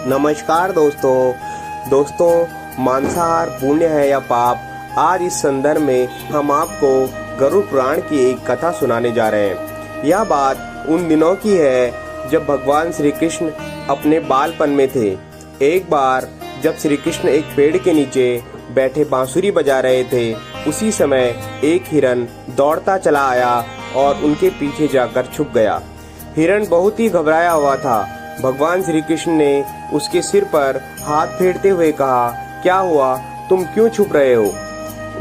नमस्कार दोस्तों, मांसाहार पुण्य है या पाप। आज इस संदर्भ में हम आपको गरुड़ पुराण की एक कथा सुनाने जा रहे हैं। यह बात उन दिनों की है जब भगवान श्री कृष्ण अपने बालपन में थे। एक बार जब श्री कृष्ण एक पेड़ के नीचे बैठे बांसुरी बजा रहे थे, उसी समय एक हिरन दौड़ता चला आया और उनके पीछे जाकर छुप गया। हिरन बहुत ही घबराया हुआ था। भगवान श्री कृष्ण ने उसके सिर पर हाथ फेरते हुए कहा, क्या हुआ, तुम क्यों छुप रहे हो?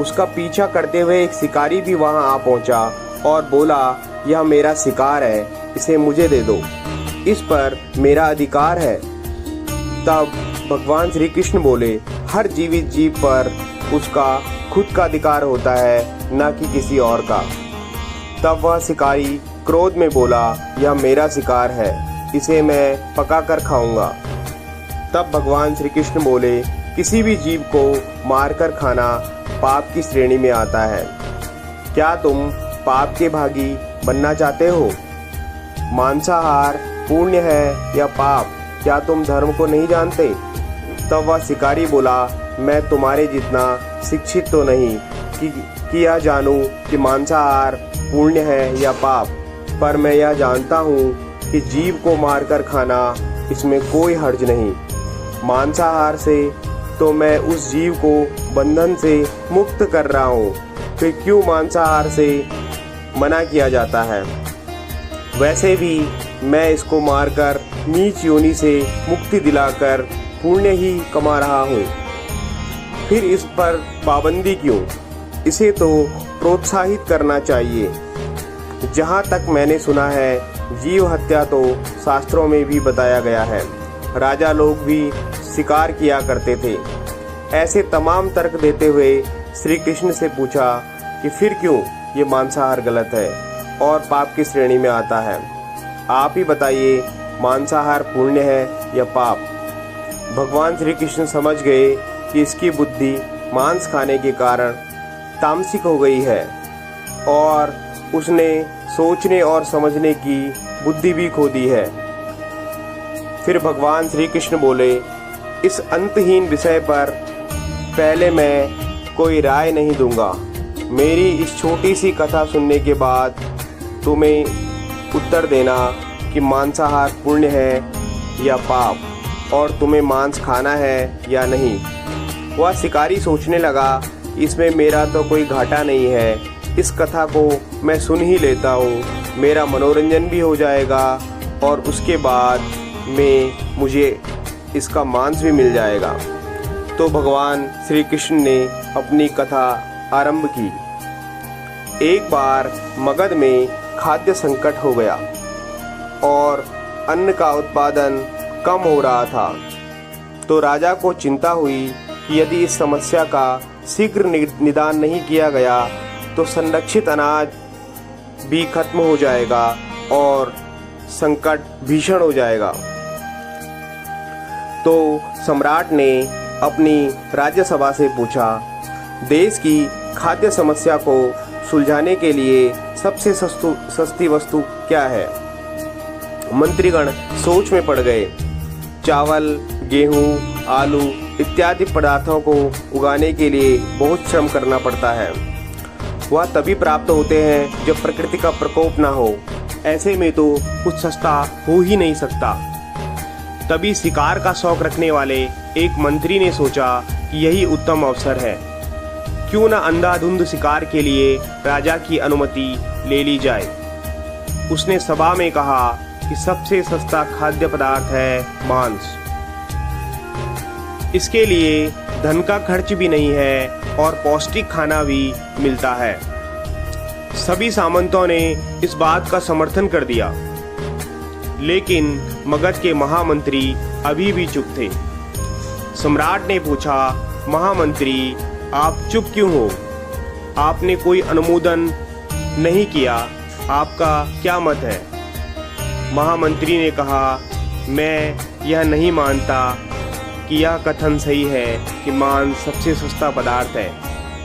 उसका पीछा करते हुए एक शिकारी भी वहां आ पहुंचा और बोला, यह मेरा शिकार है, इसे मुझे दे दो, इस पर मेरा अधिकार है। तब भगवान श्री कृष्ण बोले, हर जीवित जीव पर उसका खुद का अधिकार होता है, न कि किसी और का। तब वह शिकारी क्रोध में बोला, यह मेरा शिकार है, इसे मैं पका कर खाऊंगा। तब भगवान श्री कृष्ण बोले, किसी भी जीव को मारकर खाना पाप की श्रेणी में आता है। क्या तुम पाप के भागी बनना चाहते हो? मांसाहार पुण्य है या पाप, क्या तुम धर्म को नहीं जानते? तब वह शिकारी बोला, मैं तुम्हारे जितना शिक्षित तो नहीं कि यह जानूं कि मांसाहार पुण्य है या पाप, पर मैं यह जानता हूँ कि जीव को मारकर खाना इसमें कोई हर्ज नहीं। मांसाहार से तो मैं उस जीव को बंधन से मुक्त कर रहा हूँ, फिर क्यों मांसाहार से मना किया जाता है? वैसे भी मैं इसको मारकर नीच योनि से मुक्ति दिलाकर पुण्य ही कमा रहा हूँ, फिर इस पर पाबंदी क्यों? इसे तो प्रोत्साहित करना चाहिए। जहाँ तक मैंने सुना है, जीव हत्या तो शास्त्रों में भी बताया गया है। राजा लोग भी शिकार किया करते थे। ऐसे तमाम तर्क देते हुए श्री कृष्ण से पूछा कि फिर क्यों ये मांसाहार गलत है और पाप की श्रेणी में आता है? आप ही बताइए, मांसाहार पुण्य है या पाप? भगवान श्री कृष्ण समझ गए कि इसकी बुद्धि मांस खाने के कारण तामसिक हो गई है और उसने सोचने और समझने की बुद्धि भी खो दी है। फिर भगवान श्री कृष्ण बोले, इस अंतहीन विषय पर पहले मैं कोई राय नहीं दूंगा। मेरी इस छोटी सी कथा सुनने के बाद तुम्हें उत्तर देना कि मांसाहार पुण्य है या पाप, और तुम्हें मांस खाना है या नहीं। वह शिकारी सोचने लगा, इसमें मेरा तो कोई घाटा नहीं है, इस कथा को मैं सुन ही लेता हूँ, मेरा मनोरंजन भी हो जाएगा और उसके बाद में मुझे इसका मांस भी मिल जाएगा। तो भगवान श्री कृष्ण ने अपनी कथा आरंभ की। एक बार मगध में खाद्य संकट हो गया और अन्न का उत्पादन कम हो रहा था। तो राजा को चिंता हुई कि यदि इस समस्या का शीघ्र निदान नहीं किया गया तो संरक्षित अनाज भी खत्म हो जाएगा और संकट भीषण हो जाएगा। तो सम्राट ने अपनी राज्यसभा से पूछा, देश की खाद्य समस्या को सुलझाने के लिए सबसे सस्ती वस्तु क्या है? मंत्रीगण सोच में पड़ गए। चावल, गेहूं, आलू इत्यादि पदार्थों को उगाने के लिए बहुत श्रम करना पड़ता है। वह तभी प्राप्त होते हैं जब प्रकृति का प्रकोप ना हो। ऐसे में तो कुछ सस्ता हो ही नहीं सकता। तभी शिकार का शौक रखने वाले एक मंत्री ने सोचा कि यही उत्तम अवसर है, क्यों न अंधाधुंध शिकार के लिए राजा की अनुमति ले ली जाए। उसने सभा में कहा कि सबसे सस्ता खाद्य पदार्थ है मांस। इसके लिए धन का खर्च भी नहीं है और पौष्टिक खाना भी मिलता है। सभी सामंतों ने इस बात का समर्थन कर दिया, लेकिन मगध के महामंत्री अभी भी चुप थे। सम्राट ने पूछा, महामंत्री, आप चुप क्यों हो? आपने कोई अनुमोदन नहीं किया, आपका क्या मत है? महामंत्री ने कहा, मैं यह नहीं मानता कि यह कथन सही है कि मांस सबसे सस्ता पदार्थ है।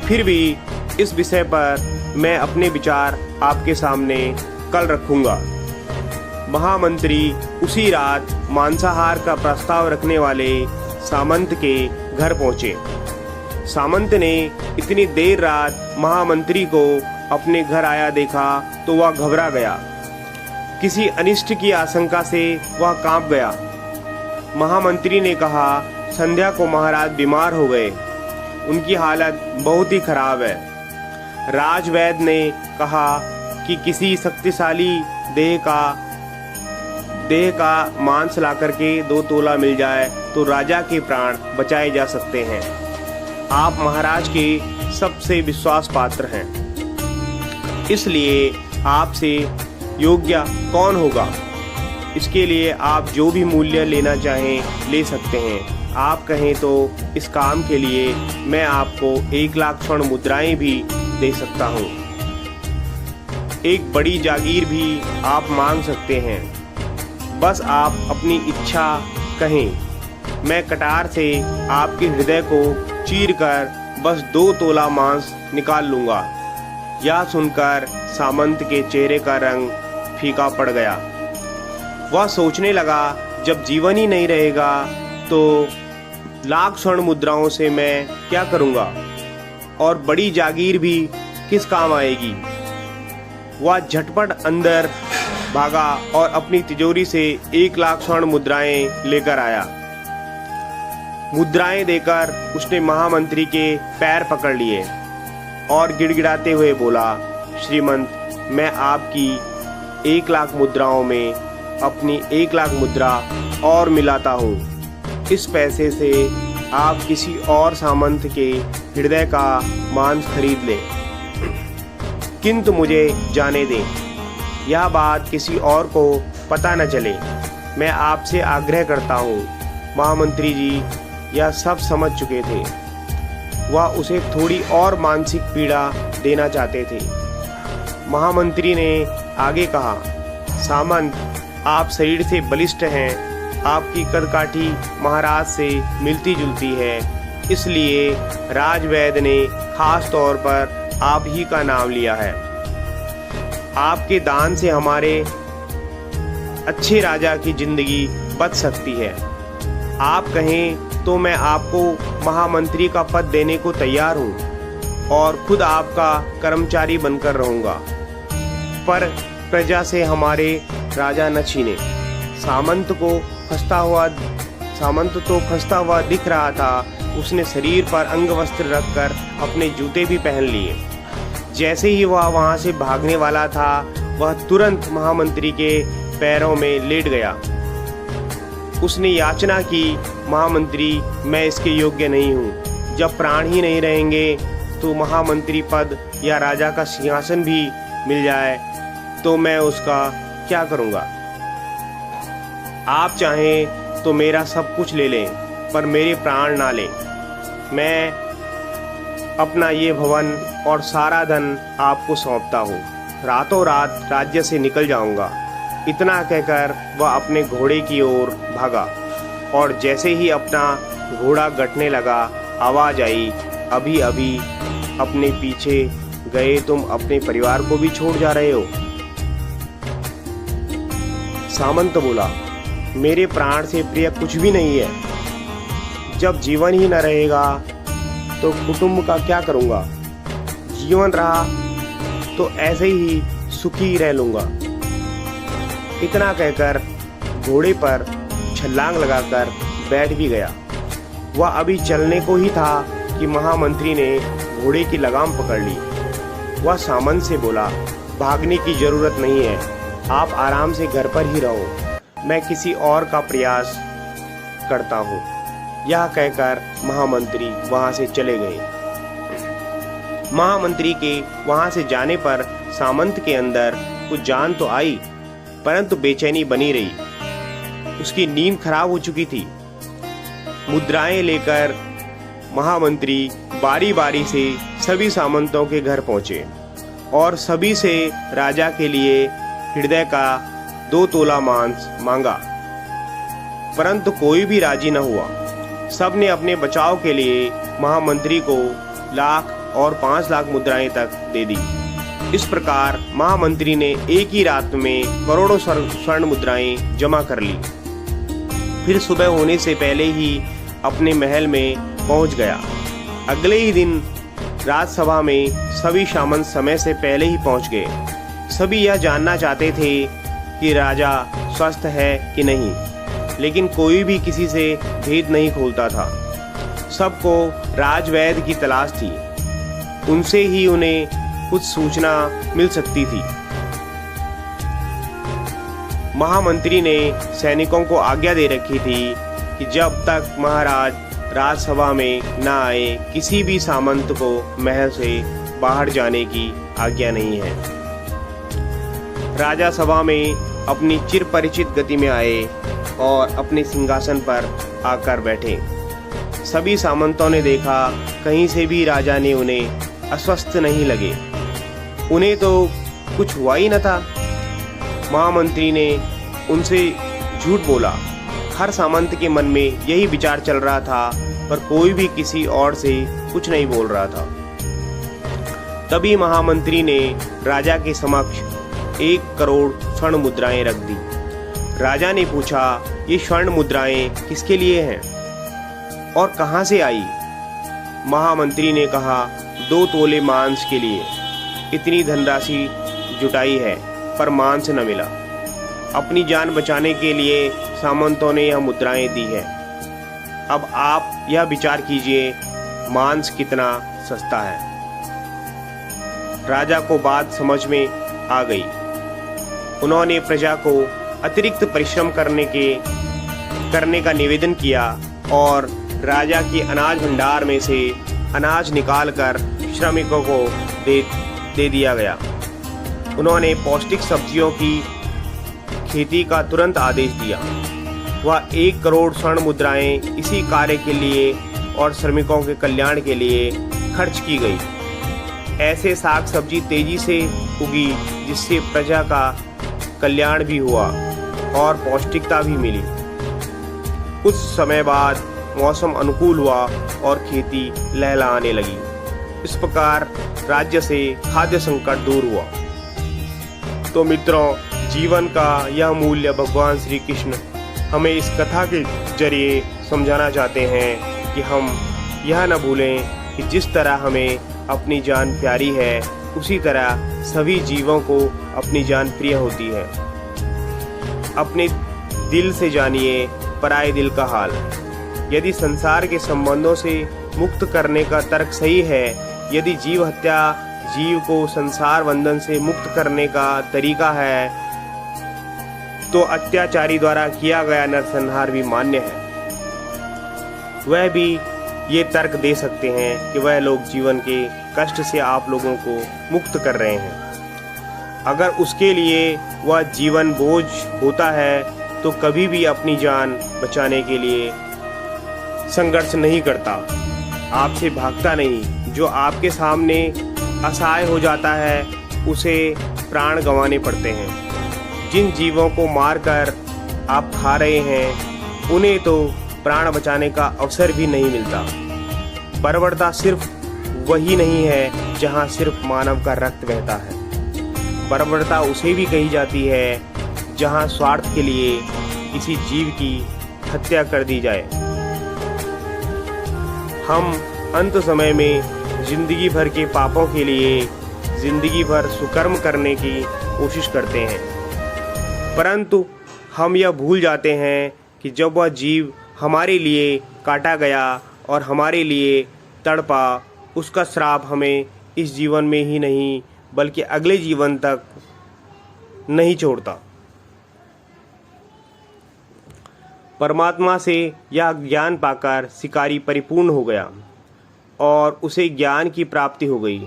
फिर भी इस विषय पर मैं अपने विचार आपके सामने कल रखूंगा। महामंत्री उसी रात मांसाहार का प्रस्ताव रखने वाले सामंत के घर पहुंचे। सामंत ने इतनी देर रात महामंत्री को अपने घर आया देखा तो वह घबरा गया। किसी अनिष्ट की आशंका से वह कांप गया। महामंत्री ने कहा, संध्या को महाराज बीमार हो गए, उनकी हालत बहुत ही खराब है। राजवैद्य ने कहा कि किसी शक्तिशाली देह का मांस ला करके 2 तोला मिल जाए तो राजा के प्राण बचाए जा सकते हैं। आप महाराज के सबसे विश्वास पात्र हैं, इसलिए आपसे योग्य कौन होगा? इसके लिए आप जो भी मूल्य लेना चाहें ले सकते हैं। आप कहें तो इस काम के लिए मैं आपको 1 लाख स्वर्ण मुद्राएं भी दे सकता हूँ। एक बड़ी जागीर भी आप मांग सकते हैं। बस आप अपनी इच्छा कहें, मैं कटार से आपके हृदय को चीरकर बस 2 तोला मांस निकाल लूँगा। यह सुनकर सामंत के चेहरे का रंग फीका पड़ गया। वह सोचने लगा, जब जीवन ही नहीं रहेगा तो लाख स्वर्ण मुद्राओं से मैं क्या करूँगा, और बड़ी जागीर भी किस काम आएगी। वह झटपट अंदर भागा और अपनी तिजोरी से 1 लाख स्वर्ण मुद्राएं लेकर आया। मुद्राएं देकर उसने महामंत्री के पैर पकड़ लिए और गिड़गिड़ाते हुए बोला, श्रीमंत, मैं आपकी 1 लाख मुद्राओं में अपनी 1 लाख मुद्रा और मिलाता हूँ। इस पैसे से आप किसी और सामंत के हृदय का मांस खरीद लें, किंतु मुझे जाने दें। यह बात किसी और को पता न चले। मैं आपसे आग्रह करता हूँ। महामंत्री जी यह सब समझ चुके थे। वह उसे थोड़ी और मानसिक पीड़ा देना चाहते थे। महामंत्री ने आगे कहा, सामंत, आप शरीर से बलिष्ठ हैं, आपकी कदकाठी महाराज से मिलती जुलती है, इसलिए राजवैद्य ने खास तौर पर आप ही का नाम लिया है। आपके दान से हमारे अच्छे राजा की जिंदगी बच सकती है। आप कहें तो मैं आपको महामंत्री का पद देने को तैयार हूँ और खुद आपका कर्मचारी बनकर रहूँगा, पर प्रजा से हमारे राजा न छीने। सामंत तो खस्ता हुआ दिख रहा था। उसने शरीर पर अंगवस्त्र रखकर अपने जूते भी पहन लिए। जैसे ही वह वहां से भागने वाला था, वह तुरंत महामंत्री के पैरों में लेट गया। उसने याचना की, महामंत्री, मैं इसके योग्य नहीं हूँ। जब प्राण ही नहीं रहेंगे तो महामंत्री पद या राजा का सिंहासन भी मिल जाए तो मैं उसका क्या करूँगा? आप चाहें तो मेरा सब कुछ ले लें, पर मेरे प्राण ना लें। मैं अपना ये भवन और सारा धन आपको सौंपता हूँ। रातों रात राज्य से निकल जाऊंगा। इतना कहकर वह अपने घोड़े की ओर भागा और जैसे ही अपना घोड़ा गटने लगा, आवाज आई, अभी अभी अपने पीछे गए तुम अपने परिवार को भी छोड़ जा रहे हो। सामंत बोला, मेरे प्राण से प्रिय कुछ भी नहीं है। जब जीवन ही न रहेगा तो कुटुंब का क्या करूँगा? जीवन रहा तो ऐसे ही सुखी रह लूँगा। इतना कहकर घोड़े पर छलांग लगाकर बैठ भी गया। वह अभी चलने को ही था कि महामंत्री ने घोड़े की लगाम पकड़ ली। वह सामंत से बोला, भागने की जरूरत नहीं है, आप आराम से घर पर ही रहो, मैं किसी और का प्रयास करता हूँ। यह कहकर महामंत्री वहां से चले गए। महामंत्री के वहां से जाने पर सामंत के अंदर कुछ जान तो आई, परंतु बेचैनी बनी रही। उसकी नींद खराब हो चुकी थी। मुद्राएं लेकर महामंत्री बारी बारी से सभी सामंतों के घर पहुंचे और सभी से राजा के लिए हृदय का 2 तोला मांस मांगा, परंतु कोई भी राजी न हुआ। सब ने अपने बचाव के लिए महामंत्री को 1 लाख और 5 लाख मुद्राएं तक दे दी। इस प्रकार महामंत्री ने एक ही रात में करोड़ों स्वर्ण मुद्राएं जमा कर ली। फिर सुबह होने से पहले ही अपने महल में पहुंच गया। अगले ही दिन राजसभा में सभी सामंत समय से पहले ही पहुंच गए। सभी यह जानना चाहते थे कि राजा स्वस्थ है कि नहीं, लेकिन कोई भी किसी से भेद नहीं खोलता था। सबको राजवैद्य की तलाश थी, उनसे ही उन्हें कुछ सूचना मिल सकती थी। महामंत्री ने सैनिकों को आज्ञा दे रखी थी कि जब तक महाराज राजसभा में न आए किसी भी सामंत को महल से बाहर जाने की आज्ञा नहीं है। राजा सभा में अपनी चिर परिचित गति में आए और अपने सिंहासन पर आकर बैठे। सभी सामंतों ने देखा कहीं से भी राजा ने उन्हें अस्वस्थ नहीं लगे। उन्हें तो कुछ हुआ ही न था। महामंत्री ने उनसे झूठ बोला। हर सामंत के मन में यही विचार चल रहा था, पर कोई भी किसी और से कुछ नहीं बोल रहा था। तभी महामंत्री ने राजा के समक्ष 1 करोड़ स्वर्ण मुद्राएं रख दी। राजा ने पूछा, ये स्वर्ण मुद्राएं किसके लिए हैं और कहां से आई? महामंत्री ने कहा, 2 तोले मांस के लिए। इतनी धनराशि जुटाई है पर मांस न मिला। अपनी जान बचाने के लिए सामंतों ने यह मुद्राएं दी है। अब आप यह विचार कीजिए मांस कितना सस्ता है। राजा को बात समझ में आ गई। उन्होंने प्रजा को अतिरिक्त परिश्रम करने का निवेदन किया और राजा के अनाज भंडार में से अनाज निकालकर श्रमिकों को दे दिया गया। उन्होंने पौष्टिक सब्जियों की खेती का तुरंत आदेश दिया। वह 1 करोड़ स्वर्ण मुद्राएं इसी कार्य के लिए और श्रमिकों के कल्याण के लिए खर्च की गई। ऐसे साग सब्जी तेजी से उगी जिससे प्रजा का कल्याण भी हुआ और पौष्टिकता भी मिली। कुछ समय बाद मौसम अनुकूल हुआ और खेती लहलहाने लगी। इस प्रकार राज्य से खाद्य संकट दूर हुआ। तो मित्रों, जीवन का यह मूल्य भगवान श्री कृष्ण हमें इस कथा के जरिए समझाना चाहते हैं कि हम यह न भूलें कि जिस तरह हमें अपनी जान प्यारी है, उसी तरह सभी जीवों को अपनी जान प्रिय होती है। अपने दिल से जानिए पराये दिल का हाल। यदि संसार के संबंधों से मुक्त करने का तर्क सही है, यदि जीव हत्या जीव को संसार बंधन से मुक्त करने का तरीका है, तो अत्याचारी द्वारा किया गया नरसंहार भी मान्य है। वह भी ये तर्क दे सकते हैं कि वह लोग जीवन के कष्ट से आप लोगों को मुक्त कर रहे हैं। अगर उसके लिए वह जीवन बोझ होता है तो कभी भी अपनी जान बचाने के लिए संघर्ष नहीं करता, आपसे भागता नहीं। जो आपके सामने असहाय हो जाता है उसे प्राण गंवाने पड़ते हैं। जिन जीवों को मारकर आप खा रहे हैं उन्हें तो प्राण बचाने का अवसर भी नहीं मिलता। बर्बरता सिर्फ वही नहीं है जहां सिर्फ मानव का रक्त बहता है। बर्बरता उसे भी कही जाती है जहां स्वार्थ के लिए किसी जीव की हत्या कर दी जाए। हम अंत समय में जिंदगी भर के पापों के लिए जिंदगी भर सुकर्म करने की कोशिश करते हैं, परंतु हम यह भूल जाते हैं कि जब वह जीव हमारे लिए काटा गया और हमारे लिए तड़पा, उसका श्राप हमें इस जीवन में ही नहीं बल्कि अगले जीवन तक नहीं छोड़ता। परमात्मा से यह ज्ञान पाकर शिकारी परिपूर्ण हो गया और उसे ज्ञान की प्राप्ति हो गई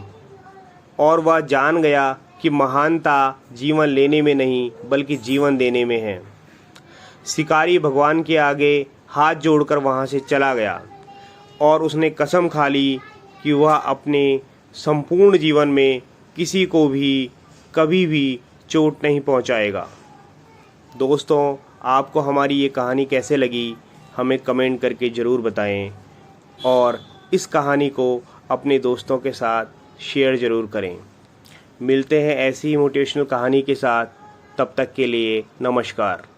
और वह जान गया कि महानता जीवन लेने में नहीं बल्कि जीवन देने में है। शिकारी भगवान के आगे हाथ जोड़कर वहाँ से चला गया और उसने कसम खा ली कि वह अपने संपूर्ण जीवन में किसी को भी कभी भी चोट नहीं पहुँचाएगा। दोस्तों, आपको हमारी ये कहानी कैसे लगी हमें कमेंट करके ज़रूर बताएं और इस कहानी को अपने दोस्तों के साथ शेयर ज़रूर करें। मिलते हैं ऐसी ही मोटिवेशनल कहानी के साथ। तब तक के लिए नमस्कार।